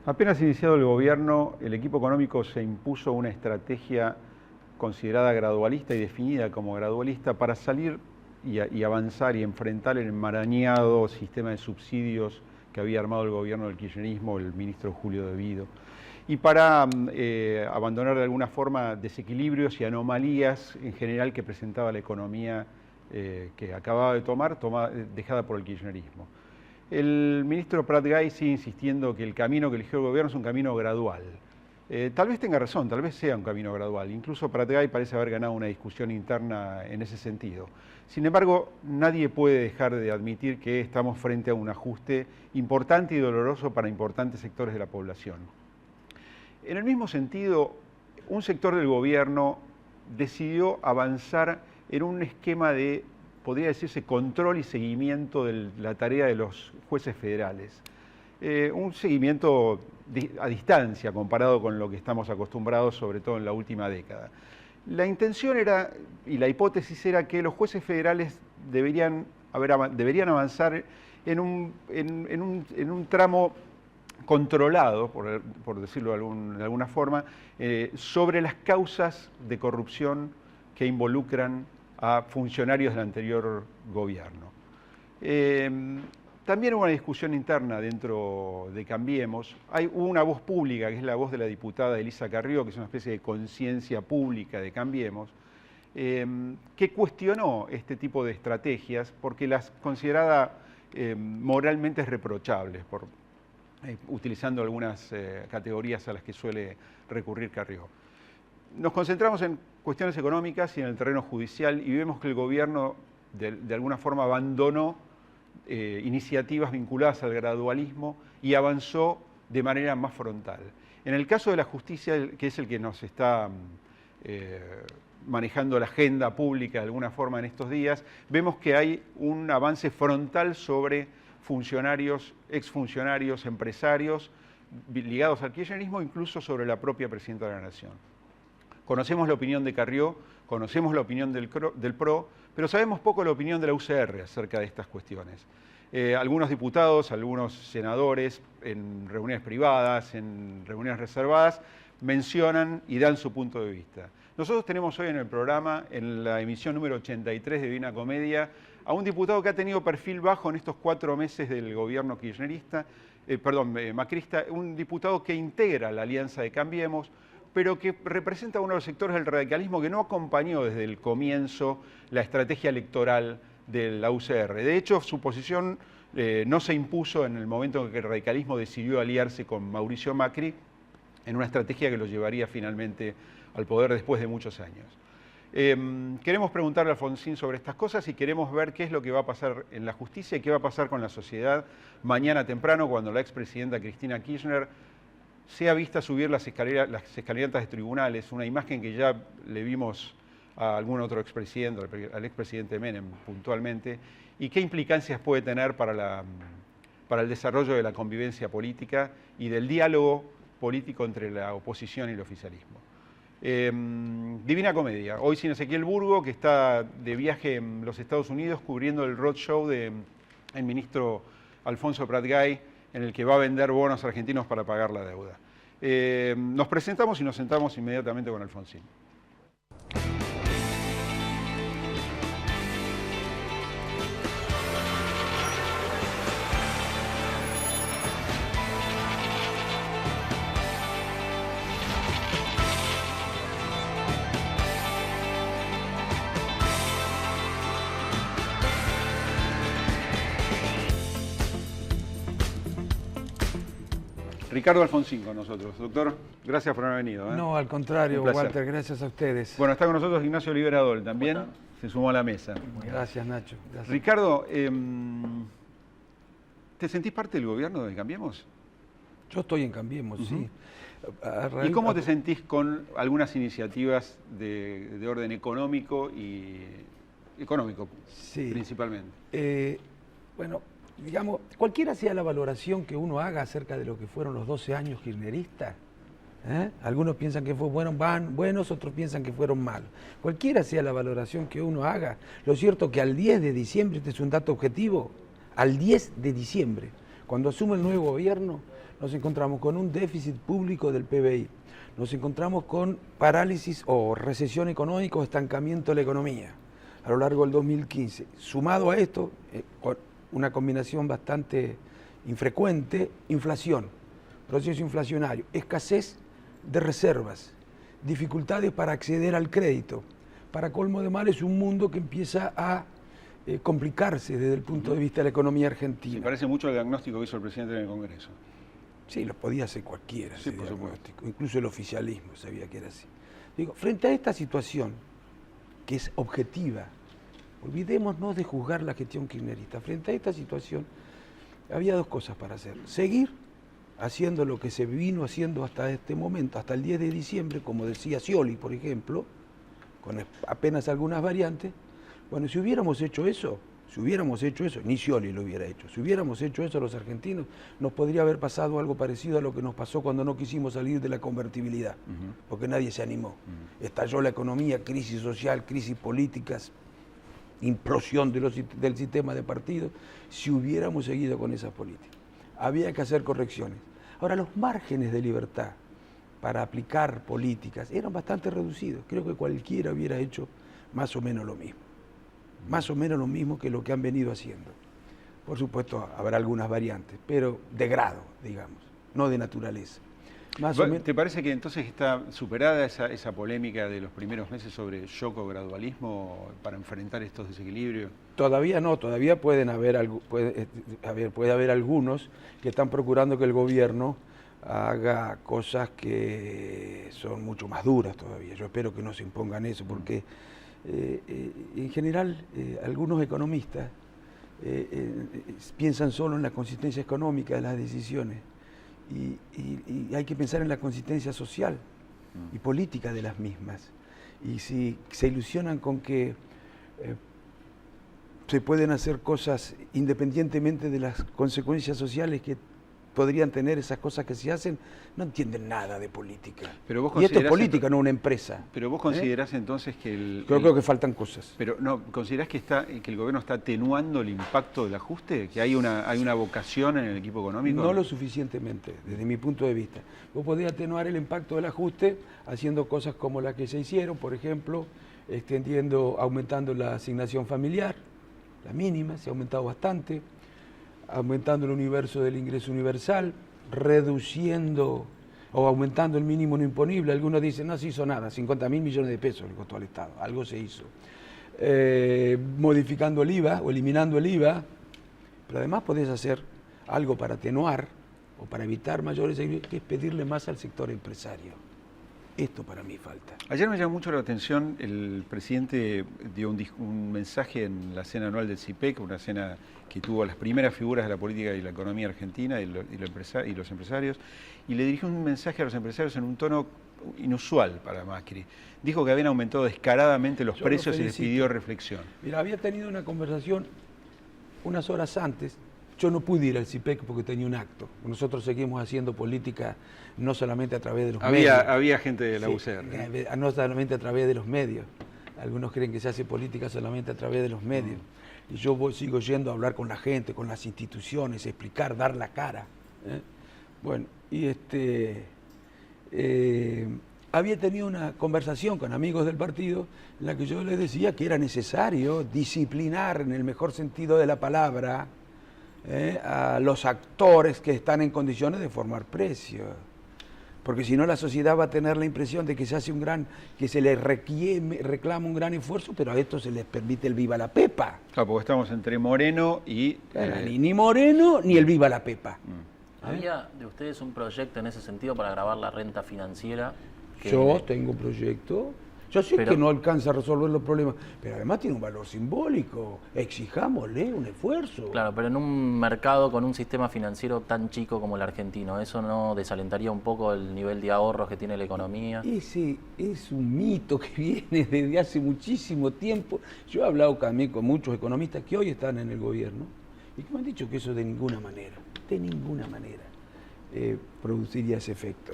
Apenas iniciado el gobierno, el equipo económico se impuso una estrategia considerada gradualista y definida como gradualista para salir y avanzar y enfrentar el enmarañado sistema de subsidios que había armado el gobierno del kirchnerismo, el ministro Julio De Vido, y para abandonar de alguna forma desequilibrios y anomalías en general que presentaba la economía que acababa de tomar dejada por el kirchnerismo. El ministro Prat-Gay sigue insistiendo que el camino que eligió el gobierno es un camino gradual. Tal vez tenga razón, tal vez sea un camino gradual. Incluso Prat-Gay parece haber ganado una discusión interna en ese sentido. Sin embargo, nadie puede dejar de admitir que estamos frente a un ajuste importante y doloroso para importantes sectores de la población. En el mismo sentido, un sector del gobierno decidió avanzar en un esquema de, podría decirse, control y seguimiento de la tarea de los jueces federales. Un seguimiento a distancia comparado con lo que estamos acostumbrados, sobre todo en la última década. La intención era, y la hipótesis era, que los jueces federales deberían avanzar en un tramo controlado, por decirlo de alguna forma, sobre las causas de corrupción que involucran a funcionarios del anterior gobierno. También hubo una discusión interna dentro de Cambiemos. Hubo una voz pública, que es la voz de la diputada Elisa Carrió, que es una especie de conciencia pública de Cambiemos, que cuestionó este tipo de estrategias porque las consideraba moralmente reprochables, utilizando algunas categorías a las que suele recurrir Carrió. Nos concentramos en cuestiones económicas y en el terreno judicial y vemos que el gobierno de alguna forma abandonó iniciativas vinculadas al gradualismo y avanzó de manera más frontal. En el caso de la justicia, que es el que nos está manejando la agenda pública de alguna forma en estos días, vemos que hay un avance frontal sobre funcionarios, exfuncionarios, empresarios ligados al kirchnerismo, incluso sobre la propia presidenta de la Nación. Conocemos la opinión de Carrió, conocemos la opinión del PRO, pero sabemos poco la opinión de la UCR acerca de estas cuestiones. Algunos diputados, algunos senadores, en reuniones privadas, en reuniones reservadas, mencionan y dan su punto de vista. Nosotros tenemos hoy en el programa, en la emisión número 83 de Divina Comedia, a un diputado que ha tenido perfil bajo en estos 4 meses del gobierno macrista, un diputado que integra la Alianza de Cambiemos, pero que representa a uno de los sectores del radicalismo que no acompañó desde el comienzo la estrategia electoral de la UCR. De hecho, su posición no se impuso en el momento en que el radicalismo decidió aliarse con Mauricio Macri en una estrategia que lo llevaría finalmente al poder después de muchos años. Queremos preguntarle a Alfonsín sobre estas cosas y queremos ver qué es lo que va a pasar en la justicia y qué va a pasar con la sociedad mañana temprano cuando la expresidenta Cristina Kirchner sea vista subir las escalinatas de tribunales, una imagen que ya le vimos a algún otro expresidente, al expresidente Menem puntualmente, y qué implicancias puede tener para el desarrollo de la convivencia política y del diálogo político entre la oposición y el oficialismo. Divina Comedia, hoy sin Ezequiel Burgo, que está de viaje en los Estados Unidos cubriendo el roadshow del ministro Alfonso Prat-Gay, en el que va a vender bonos argentinos para pagar la deuda. Nos presentamos y nos sentamos inmediatamente con Alfonsín. Ricardo Alfonsín con nosotros. Doctor, gracias por haber venido. No, al contrario, Walter, gracias a ustedes. Bueno, está con nosotros Ignacio Liberadol también, se sumó a la mesa. Gracias, Nacho. Gracias. Ricardo, ¿te sentís parte del gobierno de Cambiemos? Yo estoy en Cambiemos, sí. ¿Y cómo te sentís con algunas iniciativas de orden económico sí. Principalmente? Bueno, digamos, cualquiera sea la valoración que uno haga acerca de lo que fueron los 12 años kirchneristas, algunos piensan que fueron buenos, otros piensan que fueron malos. Cualquiera sea la valoración que uno haga, lo cierto es que al 10 de diciembre, este es un dato objetivo, al 10 de diciembre, Cuando asume el nuevo gobierno, nos encontramos con un déficit público del PBI, nos encontramos con parálisis o recesión económica o estancamiento de la economía a lo largo del 2015. Sumado a esto, con una combinación bastante infrecuente, inflación, proceso inflacionario, escasez de reservas, dificultades para acceder al crédito. Para colmo de males, un mundo que empieza a complicarse desde el punto de vista de la economía argentina. Me parece mucho el diagnóstico que hizo el presidente en el Congreso. Sí, lo podía hacer cualquiera, sí, por supuesto. Incluso el oficialismo sabía que era así. Digo, frente a esta situación, que es objetiva, olvidémonos de juzgar la gestión kirchnerista. Frente a esta situación, había dos cosas para hacer. Seguir haciendo lo que se vino haciendo hasta este momento, hasta el 10 de diciembre, como decía Scioli, por ejemplo, con apenas algunas variantes. Bueno, si hubiéramos hecho eso, ni Scioli lo hubiera hecho, si hubiéramos hecho eso los argentinos, nos podría haber pasado algo parecido a lo que nos pasó cuando no quisimos salir de la convertibilidad, porque nadie se animó. Estalló la economía, crisis social, crisis políticas, implosión del sistema de partidos, si hubiéramos seguido con esas políticas. Había que hacer correcciones. Ahora, los márgenes de libertad para aplicar políticas eran bastante reducidos. Creo que cualquiera hubiera hecho más o menos lo mismo. Más o menos lo mismo que lo que han venido haciendo. Por supuesto, habrá algunas variantes, pero de grado, digamos, no de naturaleza. ¿Te parece que entonces está superada esa polémica de los primeros meses sobre shock o gradualismo para enfrentar estos desequilibrios? Todavía no, todavía puede haber algunos que están procurando que el gobierno haga cosas que son mucho más duras todavía. Yo espero que no se impongan eso, porque en general algunos economistas piensan solo en la consistencia económica de las decisiones y hay que pensar en la consistencia social y política de las mismas. Y si se ilusionan con que se pueden hacer cosas independientemente de las consecuencias sociales que podrían tener esas cosas que se hacen, no entienden nada de política. Y esto es política, no una empresa. Pero vos considerás entonces que creo que faltan cosas. Pero no, ¿considerás que el gobierno está atenuando el impacto del ajuste? ¿Que hay una vocación en el equipo económico? No lo suficientemente, desde mi punto de vista. Vos podés atenuar el impacto del ajuste haciendo cosas como las que se hicieron, por ejemplo, aumentando la asignación familiar, la mínima, se ha aumentado bastante, aumentando el universo del ingreso universal, reduciendo o aumentando el mínimo no imponible. Algunos dicen, no se hizo nada, 50.000 millones de pesos le costó al Estado, algo se hizo. Modificando el IVA o eliminando el IVA, pero además podés hacer algo para atenuar o para evitar mayores, que es pedirle más al sector empresario. Esto para mí falta. Ayer me llamó mucho la atención, el presidente dio un mensaje en la cena anual del CIPEC, una cena que tuvo las primeras figuras de la política y la economía argentina y los empresarios, y le dirigió un mensaje a los empresarios en un tono inusual para Macri. Dijo que habían aumentado descaradamente los precios y les pidió reflexión. Mira, había tenido una conversación unas horas antes. Yo no pude ir al CIPEC porque tenía un acto. Nosotros seguimos haciendo política no solamente a través de los medios. Había gente de la UCR. No solamente a través de los medios. Algunos creen que se hace política solamente a través de los medios. Y yo sigo yendo a hablar con la gente, con las instituciones, explicar, dar la cara. Bueno, y había tenido una conversación con amigos del partido en la que yo les decía que era necesario disciplinar, en el mejor sentido de la palabra, a los actores que están en condiciones de formar precios. Porque si no, la sociedad va a tener la impresión de que que se le reclama un gran esfuerzo, pero a esto se les permite el viva la pepa. Claro, porque estamos entre Moreno y... Ni Moreno ni el viva la pepa. ¿Había de ustedes un proyecto en ese sentido para grabar la renta financiera? Yo tengo un proyecto. Yo sé que no alcanza a resolver los problemas, pero además tiene un valor simbólico. Exijámosle un esfuerzo. Claro, pero en un mercado con un sistema financiero tan chico como el argentino, ¿eso no desalentaría un poco el nivel de ahorros que tiene la economía? Ese es un mito que viene desde hace muchísimo tiempo. Yo he hablado también con muchos economistas que hoy están en el gobierno y que me han dicho que eso de ninguna manera produciría ese efecto.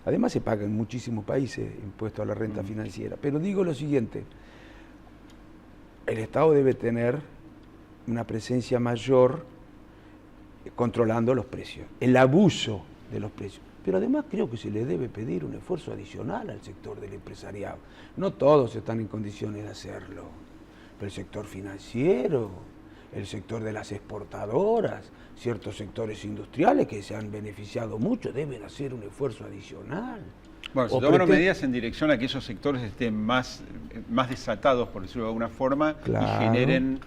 Además se paga en muchísimos países impuesto a la renta financiera. Pero digo lo siguiente, el Estado debe tener una presencia mayor controlando los precios, el abuso de los precios. Pero además creo que se le debe pedir un esfuerzo adicional al sector del empresariado. No todos están en condiciones de hacerlo, pero el sector financiero, el sector de las exportadoras, ciertos sectores industriales que se han beneficiado mucho, deben hacer un esfuerzo adicional. Bueno, se tomaron medidas en dirección a que esos sectores estén más desatados, por decirlo de alguna forma, claro, y generen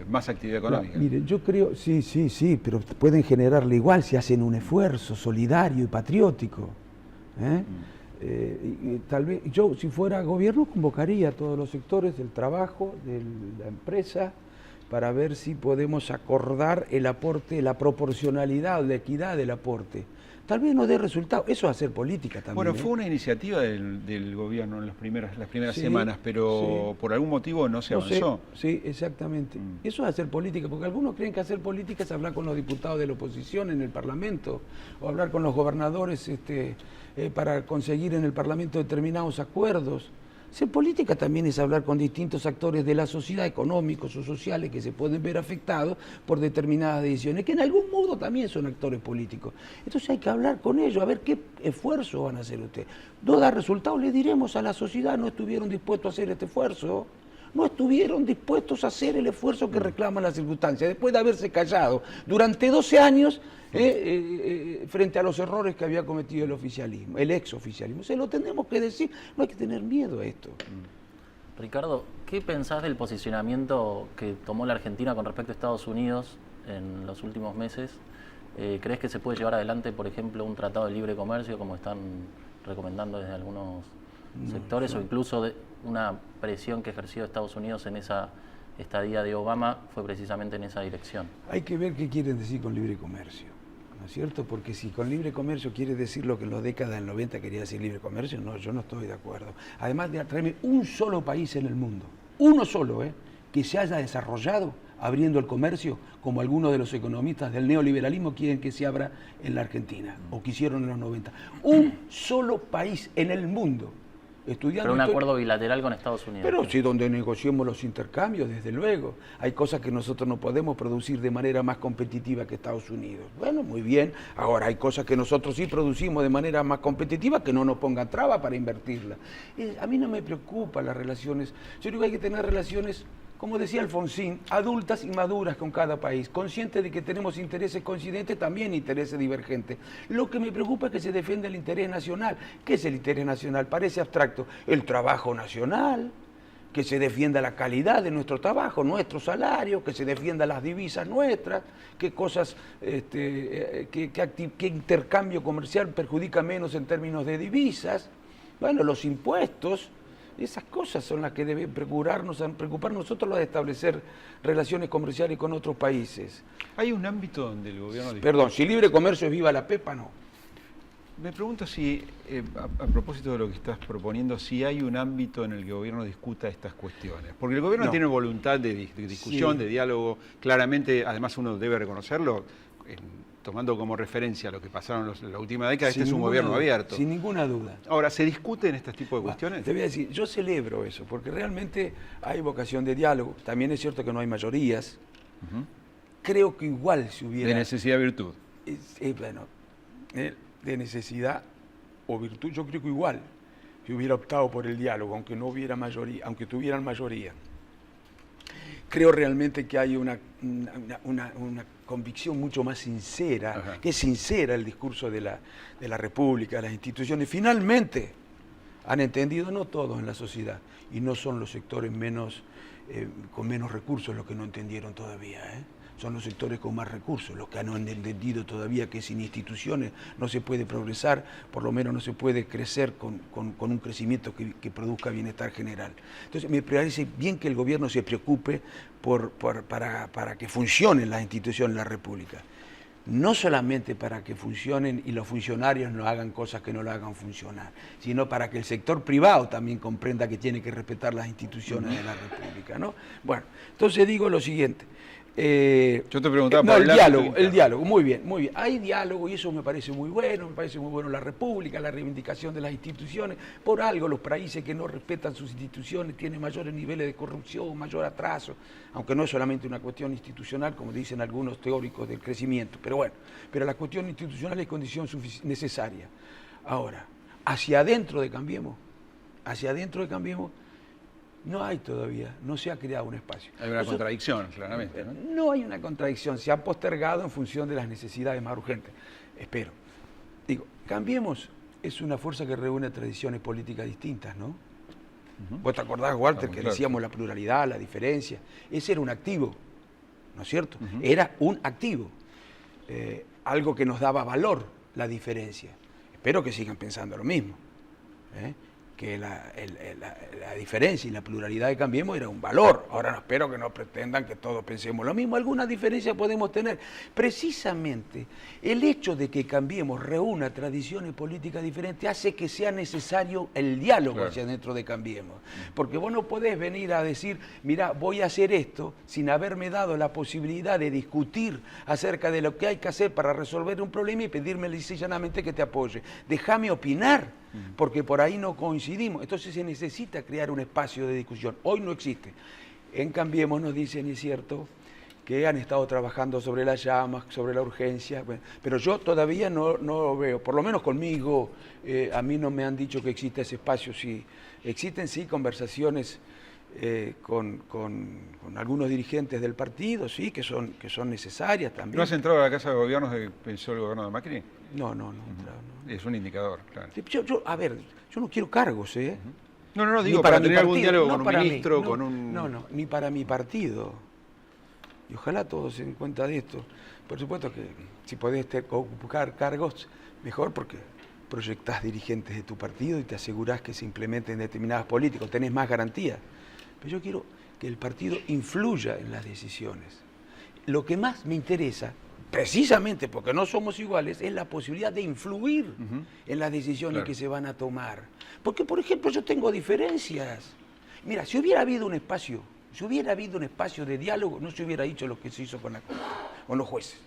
más actividad económica. Mire, yo creo, sí, pero pueden generarle igual si hacen un esfuerzo solidario y patriótico. Y tal vez yo, si fuera gobierno, convocaría a todos los sectores del trabajo, de la empresa, para ver si podemos acordar el aporte, la proporcionalidad, la equidad del aporte. Tal vez no dé resultado. Eso es hacer política también. Bueno, fue una iniciativa del gobierno en las primeras semanas, pero por algún motivo no se avanzó. Sí, exactamente. Eso es hacer política, porque algunos creen que hacer política es hablar con los diputados de la oposición en el Parlamento, o hablar con los gobernadores para conseguir en el Parlamento determinados acuerdos. Hacer política también es hablar con distintos actores de la sociedad, económicos o sociales, que se pueden ver afectados por determinadas decisiones, que en algún modo también son actores políticos. Entonces hay que hablar con ellos, a ver qué esfuerzo van a hacer ustedes. No da resultado, le diremos a la sociedad, no estuvieron dispuestos a hacer este esfuerzo, no estuvieron dispuestos a hacer el esfuerzo que reclaman las circunstancias, después de haberse callado durante 12 años frente a los errores que había cometido el oficialismo, el exoficialismo. Se lo tenemos que decir, no hay que tener miedo a esto. Ricardo, ¿qué pensás del posicionamiento que tomó la Argentina con respecto a Estados Unidos en los últimos meses? ¿Crees que se puede llevar adelante, por ejemplo, un tratado de libre comercio, como están recomendando desde algunos sectores, o incluso de una presión que ejerció Estados Unidos en esa estadía de Obama fue precisamente en esa dirección? Hay que ver qué quieren decir con libre comercio, ¿no es cierto? Porque si con libre comercio quiere decir lo que en la década del 90 quería decir libre comercio, no, yo no estoy de acuerdo. Además de traerme un solo país en el mundo, uno solo, que se haya desarrollado abriendo el comercio, como algunos de los economistas del neoliberalismo quieren que se abra en la Argentina, o quisieron en los 90. Un solo país en el mundo. Pero un acuerdo bilateral con Estados Unidos. Pero sí, donde negociemos los intercambios, desde luego. Hay cosas que nosotros no podemos producir de manera más competitiva que Estados Unidos. Bueno, muy bien. Ahora, hay cosas que nosotros sí producimos de manera más competitiva, que no nos pongan traba para invertirla. A mí no me preocupan las relaciones. Yo digo que hay que tener relaciones, como decía Alfonsín, adultas y maduras con cada país, conscientes de que tenemos intereses coincidentes, también intereses divergentes. Lo que me preocupa es que se defienda el interés nacional. ¿Qué es el interés nacional? Parece abstracto. El trabajo nacional, que se defienda la calidad de nuestro trabajo, nuestro salario, que se defienda las divisas nuestras, qué cosas, qué intercambio comercial perjudica menos en términos de divisas. Bueno, los impuestos. Esas cosas son las que deben preocupar nosotros los de establecer relaciones comerciales con otros países. ¿Hay un ámbito donde el gobierno... Perdón, si libre comercio es viva la pepa, no. Me pregunto si, a propósito de lo que estás proponiendo, si hay un ámbito en el que el gobierno discuta estas cuestiones. Porque el gobierno tiene voluntad de discusión, de diálogo, claramente, además uno debe reconocerlo, tomando como referencia lo que pasaron la última década, este es un gobierno abierto. Sin ninguna duda. Ahora, ¿se discuten este tipo de cuestiones? Te voy a decir, yo celebro eso, porque realmente hay vocación de diálogo. También es cierto que no hay mayorías. Creo que igual si hubiera... De necesidad virtud. De necesidad o virtud, yo creo que igual si hubiera optado por el diálogo, aunque no hubiera mayoría, aunque tuvieran mayoría. Creo realmente que hay una convicción mucho más sincera, que es sincera el discurso de la República, de las instituciones. Finalmente han entendido, no todos en la sociedad, y no son los sectores con menos recursos los que no entendieron todavía, son los sectores con más recursos, los que no han entendido todavía que sin instituciones no se puede progresar, por lo menos no se puede crecer con un crecimiento que produzca bienestar general. Entonces me parece bien que el gobierno se preocupe para que funcionen las instituciones de la República. No solamente para que funcionen y los funcionarios no hagan cosas que no lo hagan funcionar, sino para que el sector privado también comprenda que tiene que respetar las instituciones de la República, ¿no? Bueno, entonces digo lo siguiente. Yo te preguntaba no, por el diálogo, muy bien, muy bien. Hay diálogo y eso me parece muy bueno la República, la reivindicación de las instituciones. Por algo los países que no respetan sus instituciones tienen mayores niveles de corrupción, mayor atraso, aunque no es solamente una cuestión institucional, como dicen algunos teóricos del crecimiento, pero bueno, pero la cuestión institucional es condición necesaria. Ahora, hacia adentro de Cambiemos, no hay todavía, no se ha creado un espacio. Hay una contradicción, claramente, ¿no? No hay una contradicción, se ha postergado en función de las necesidades más urgentes. Espero. Digo, Cambiemos es una fuerza que reúne tradiciones políticas distintas, ¿no? ¿Vos te acordás, Walter, que decíamos la pluralidad, la diferencia? Ese era un activo, ¿no es cierto? Era un activo, algo que nos daba valor, la diferencia. Espero que sigan pensando lo mismo, que la diferencia y la pluralidad de Cambiemos era un valor. Ahora no espero que no pretendan que todos pensemos lo mismo. Algunas diferencias podemos tener. Precisamente el hecho de que Cambiemos reúna tradiciones políticas diferentes hace que sea necesario el diálogo hacia dentro de Cambiemos. Porque vos no podés venir a decir, mirá, voy a hacer esto sin haberme dado la posibilidad de discutir acerca de lo que hay que hacer para resolver un problema y pedirme lisa y llanamente que te apoye. Déjame opinar, porque por ahí no coincidimos. Entonces se necesita crear un espacio de discusión. Hoy no existe. En Cambiemos nos dicen, y es cierto, que han estado trabajando sobre las llamas, sobre la urgencia, bueno, pero yo todavía no lo veo, por lo menos conmigo, a mí no me han dicho que exista ese espacio. Sí, existen sí conversaciones con algunos dirigentes del partido, sí, que son necesarias también. ¿No has entrado a la Casa de Gobierno desde que pensó el gobierno de Macri? No he entrado. No. Es un indicador, claro. A ver, yo no quiero cargos, ¿eh? No, digo, para tener algún diálogo con un ministro, con un... No, ni para mi partido. Y ojalá todos se den cuenta de esto. Por supuesto que si podés ocupar cargos, mejor, porque proyectás dirigentes de tu partido y te asegurás que se implementen determinadas políticas, tenés más garantía. Pero yo quiero que el partido influya en las decisiones. Lo que más me interesa, precisamente porque no somos iguales, es la posibilidad de influir en las decisiones que se van a tomar. Porque, por ejemplo, yo tengo diferencias. Mira, si hubiera habido un espacio de diálogo, no se hubiera hecho lo que se hizo con los jueces.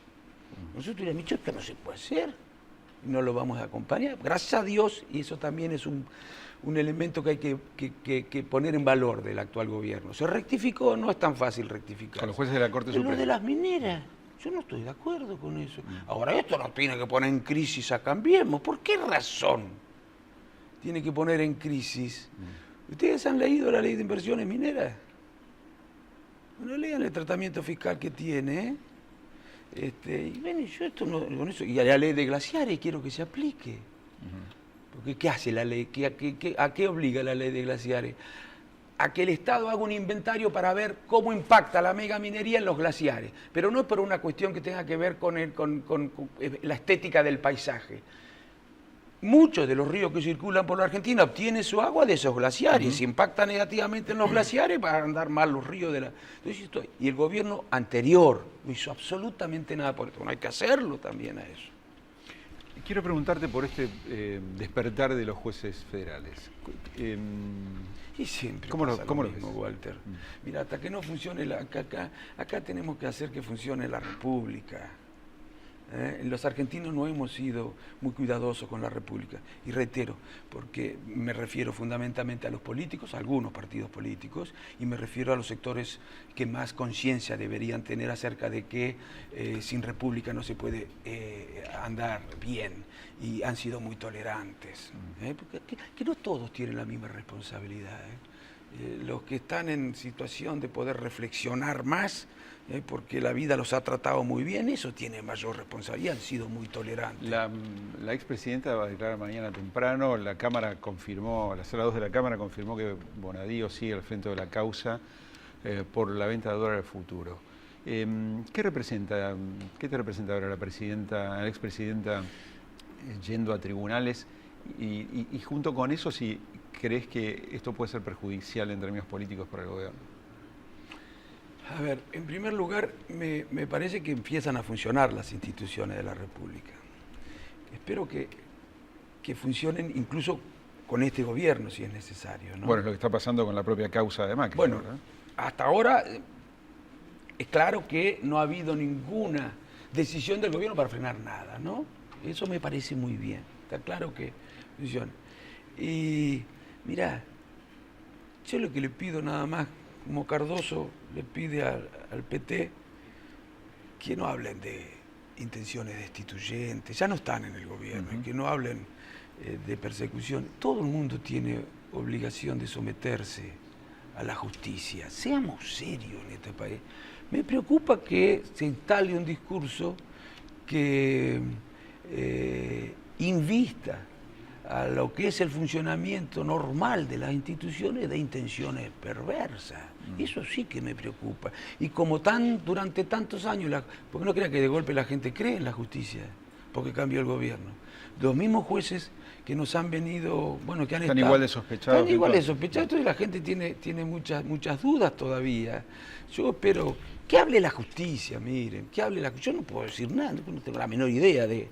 Nosotros hubiéramos dicho que no se puede hacer, no lo vamos a acompañar. Gracias a Dios, y eso también es un elemento que hay que poner en valor del actual gobierno. Se rectificó, no es tan fácil rectificar. Con los jueces de la Corte Suprema. Lo de las mineras, yo no estoy de acuerdo con eso. Ahora, esto no tiene que poner en crisis a Cambiemos. ¿Por qué razón tiene que poner en crisis? ¿Ustedes han leído la ley de inversiones mineras? Bueno, lean el tratamiento fiscal que tiene, y bueno, yo esto no, con eso, y a la ley de glaciares quiero que se aplique. Porque ¿qué hace la ley? ¿A qué obliga la ley de glaciares? A que el Estado haga un inventario para ver cómo impacta la megaminería en los glaciares. Pero no es por una cuestión que tenga que ver con la estética del paisaje. Muchos de los ríos que circulan por la Argentina obtienen su agua de esos glaciares. Si impacta negativamente en los glaciares, van a andar mal los ríos de la... Entonces, y el gobierno anterior no hizo absolutamente nada por esto. Bueno, hay que hacerlo también a eso. Quiero preguntarte por este despertar de los jueces federales. Y siempre ¿Cómo lo mismo, ves? Walter? Mira, hasta que no funcione acá tenemos que hacer que funcione la República. Los argentinos no hemos sido muy cuidadosos con la República. Y reitero, porque me refiero fundamentalmente a los políticos, a algunos partidos políticos, y me refiero a los sectores que más conciencia deberían tener acerca de que sin República no se puede andar bien, y han sido muy tolerantes. Porque que no todos tienen la misma responsabilidad. Los que están en situación de poder reflexionar más, porque la vida los ha tratado muy bien, eso tiene mayor responsabilidad, han sido muy tolerantes. La expresidenta va a declarar mañana temprano, la Cámara confirmó, la Sala 2 de la Cámara confirmó que Bonadío sigue al frente de la causa por la venta de dólar al futuro. ¿Qué te representa ahora la expresidenta yendo a tribunales? Y junto con eso, si crees que esto puede ser perjudicial en términos políticos para el gobierno. A ver, en primer lugar, me parece que empiezan a funcionar las instituciones de la República. Espero que funcionen incluso con este gobierno, si es necesario, ¿no? Bueno, es lo que está pasando con la propia causa de Macri. Bueno, ¿verdad? hasta ahora es claro que no ha habido ninguna decisión del gobierno para frenar nada, ¿no? Eso me parece muy bien. Está claro que funciona. Y mirá, yo lo que le pido nada más, como Cardoso le pide al PT, que no hablen de intenciones destituyentes, ya no están en el gobierno, que no hablen de persecución. Todo el mundo tiene obligación de someterse a la justicia. Seamos serios en este país. Me preocupa que se instale un discurso que invista a lo que es el funcionamiento normal de las instituciones de intenciones perversas. Eso sí que me preocupa. Y como durante tantos años, porque no crea que de golpe la gente cree en la justicia, porque cambió el gobierno. Los mismos jueces que nos han venido, bueno, que están igual de sospechados. Están igual de sospechados, entonces la gente tiene muchas dudas todavía. Yo espero que hable la justicia, miren, que hable la justicia. Yo no puedo decir nada, no tengo la menor idea de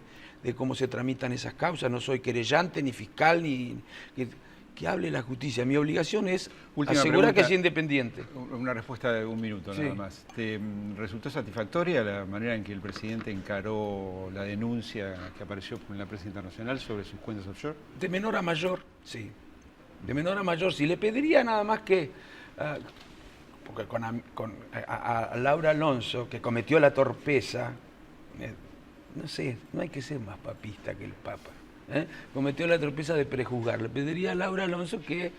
cómo se tramitan esas causas, no soy querellante, ni fiscal, ni que hable la justicia. Mi obligación es asegurar que sea independiente. Una respuesta de un minuto nada más. ¿Te resultó satisfactoria la manera en que el presidente encaró la denuncia que apareció en la prensa internacional sobre sus cuentas offshore? De menor a mayor, sí. De menor a mayor, sí. Le pediría nada más que... porque a Laura Alonso, que cometió la torpeza, no sé, no hay que ser más papista que el Papa, cometió la torpeza de prejuzgar. Le pediría a Laura Alonso que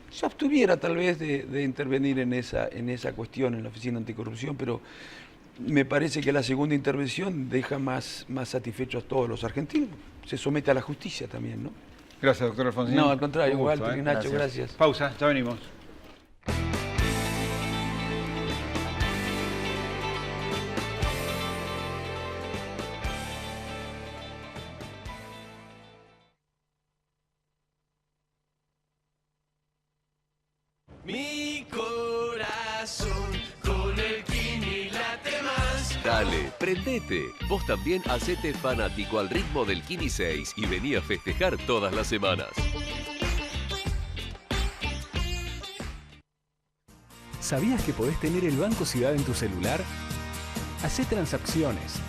se abstuviera tal vez de intervenir en esa cuestión en la Oficina Anticorrupción, pero me parece que la segunda intervención deja más satisfechos a todos los argentinos. Se somete a la justicia también, ¿no? Gracias, doctor Alfonsín. No, al contrario, gusto, Walter y Nacho, gracias. Pausa, ya venimos. Mi corazón con el Kini late más. Dale, prendete. Vos también hacete fanático al ritmo del Kini 6 y vení a festejar todas las semanas. ¿Sabías que podés tener el Banco Ciudad en tu celular? Hacé transacciones.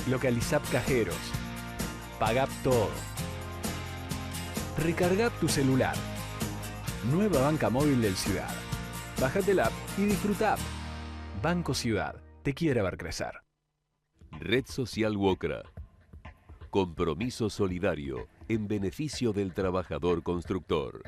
Localizá cajeros. Pagá todo. Recargá tu celular. Nueva banca móvil del Ciudad. Bájate la app y disfruta. Banco Ciudad, te quiere ver crecer. Red Social Wocra. Compromiso solidario en beneficio del trabajador constructor.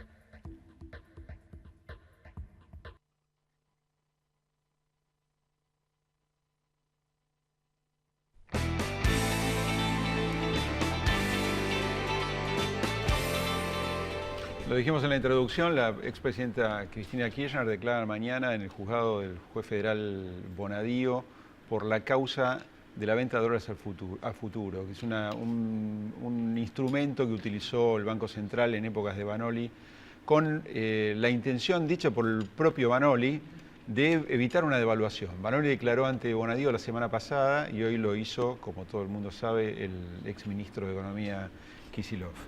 Lo dijimos en la introducción, la expresidenta Cristina Kirchner declara mañana en el juzgado del juez federal Bonadío por la causa de la venta de dólares a futuro, que es un instrumento que utilizó el Banco Central en épocas de Banoli con la intención, dicha por el propio Banoli, de evitar una devaluación. Banoli declaró ante Bonadío la semana pasada y hoy lo hizo, como todo el mundo sabe, el exministro de Economía Kicillof.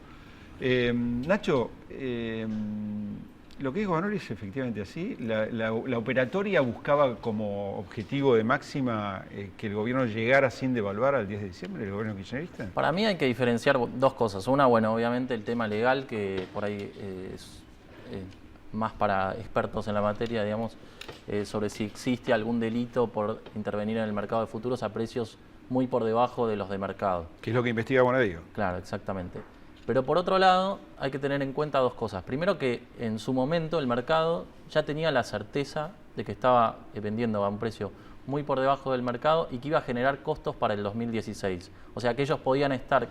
Nacho, lo que dijo Banoli es efectivamente así. La operatoria buscaba como objetivo de máxima que el gobierno llegara sin devaluar al 10 de diciembre, el gobierno kirchnerista. Para mí hay que diferenciar dos cosas. Una, bueno, obviamente el tema legal, que por ahí es más para expertos en la materia, digamos, sobre si existe algún delito por intervenir en el mercado de futuros a precios muy por debajo de los de mercado. Que es lo que investiga Bonadío. Claro, exactamente. Pero por otro lado, hay que tener en cuenta dos cosas. Primero, que en su momento el mercado ya tenía la certeza de que estaba vendiendo a un precio muy por debajo del mercado y que iba a generar costos para el 2016. O sea que ellos podían estar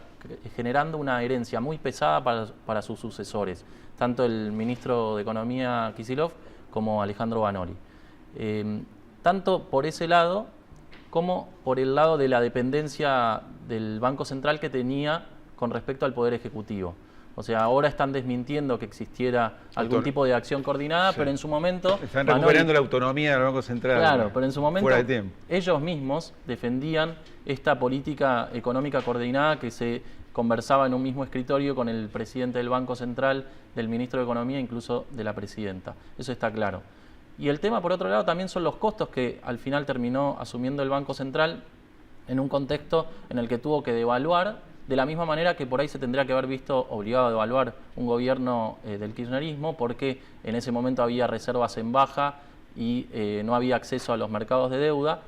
generando una herencia muy pesada para sus sucesores, tanto el ministro de Economía Kicillof como Alejandro Banoli. Tanto por ese lado como por el lado de la dependencia del Banco Central que tenía con respecto al Poder Ejecutivo. O sea, ahora están desmintiendo que existiera algún tipo de acción coordinada, sí, pero en su momento... Están recuperando la autonomía del Banco Central. Claro, pero en su momento fuera de tiempo. Ellos mismos defendían esta política económica coordinada que se conversaba en un mismo escritorio con el presidente del Banco Central, del ministro de Economía, incluso de la presidenta. Eso está claro. Y el tema, por otro lado, también son los costos que al final terminó asumiendo el Banco Central en un contexto en el que tuvo que devaluar, de la misma manera que por ahí se tendría que haber visto obligado a devaluar un gobierno del kirchnerismo, porque en ese momento había reservas en baja y no había acceso a los mercados de deuda.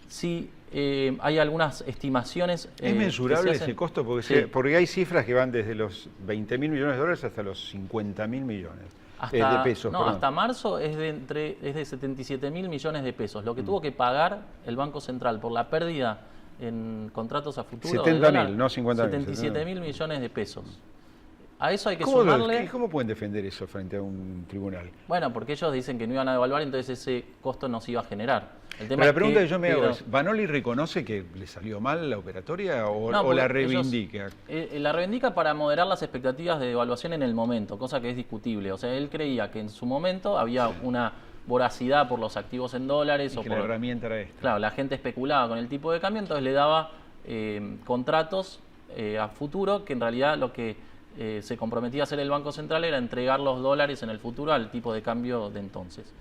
Sí, hay algunas estimaciones. ¿Es mensurable ese costo? Porque, sí, porque hay cifras que van desde los 20.000 millones de dólares hasta los 50.000 millones de pesos. No, hasta marzo es de 77.000 millones de pesos. Lo que tuvo que pagar el Banco Central por la pérdida en contratos a futuro 70.000, no 50.000. 77.000 millones de pesos. A eso hay que sumarle... ¿Cómo pueden defender eso frente a un tribunal? Bueno, porque ellos dicen que no iban a devaluar, entonces ese costo no se iba a generar. Pero la pregunta que yo me hago es, ¿Banoli reconoce que le salió mal la operatoria o la reivindica? La reivindica para moderar las expectativas de devaluación en el momento, cosa que es discutible. O sea, él creía que en su momento había una voracidad por los activos en dólares. Y que la herramienta era esta. Claro, la gente especulaba con el tipo de cambio, entonces le daba contratos a futuro que en realidad lo que se comprometía a hacer el Banco Central era entregar los dólares en el futuro al tipo de cambio de entonces.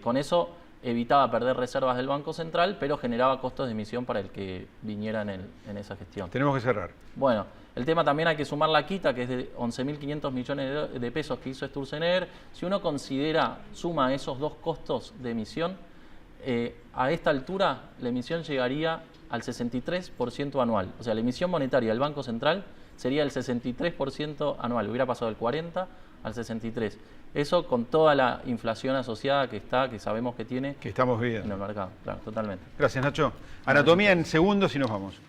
Con eso evitaba perder reservas del Banco Central, pero generaba costos de emisión para el que viniera en esa gestión. Tenemos que cerrar. Bueno, el tema también hay que sumar la quita, que es de 11.500 millones de pesos que hizo Sturzenegger. Si uno suma esos dos costos de emisión, a esta altura la emisión llegaría al 63% anual. O sea, la emisión monetaria del Banco Central sería el 63% anual. Hubiera pasado del 40 al 63. Eso con toda la inflación asociada que sabemos que tiene. Que estamos viendo. En el mercado, claro, totalmente. Gracias, Nacho. Anatomía en segundos y nos vamos.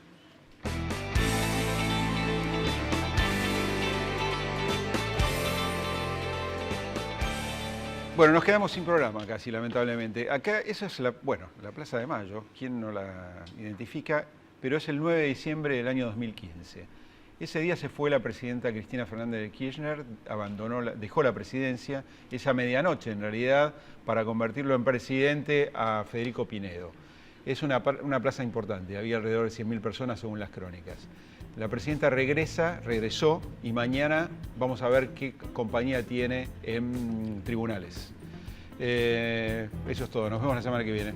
Bueno, nos quedamos sin programa casi, lamentablemente. Acá, esa es la Plaza de Mayo, ¿quién no la identifica? Pero es el 9 de diciembre del año 2015. Ese día se fue la presidenta Cristina Fernández de Kirchner, dejó la presidencia, esa medianoche en realidad, para convertirlo en presidente a Federico Pinedo. Es una plaza importante, había alrededor de 100.000 personas según las crónicas. La presidenta regresó y mañana vamos a ver qué compañía tiene en tribunales. Eso es todo, nos vemos la semana que viene.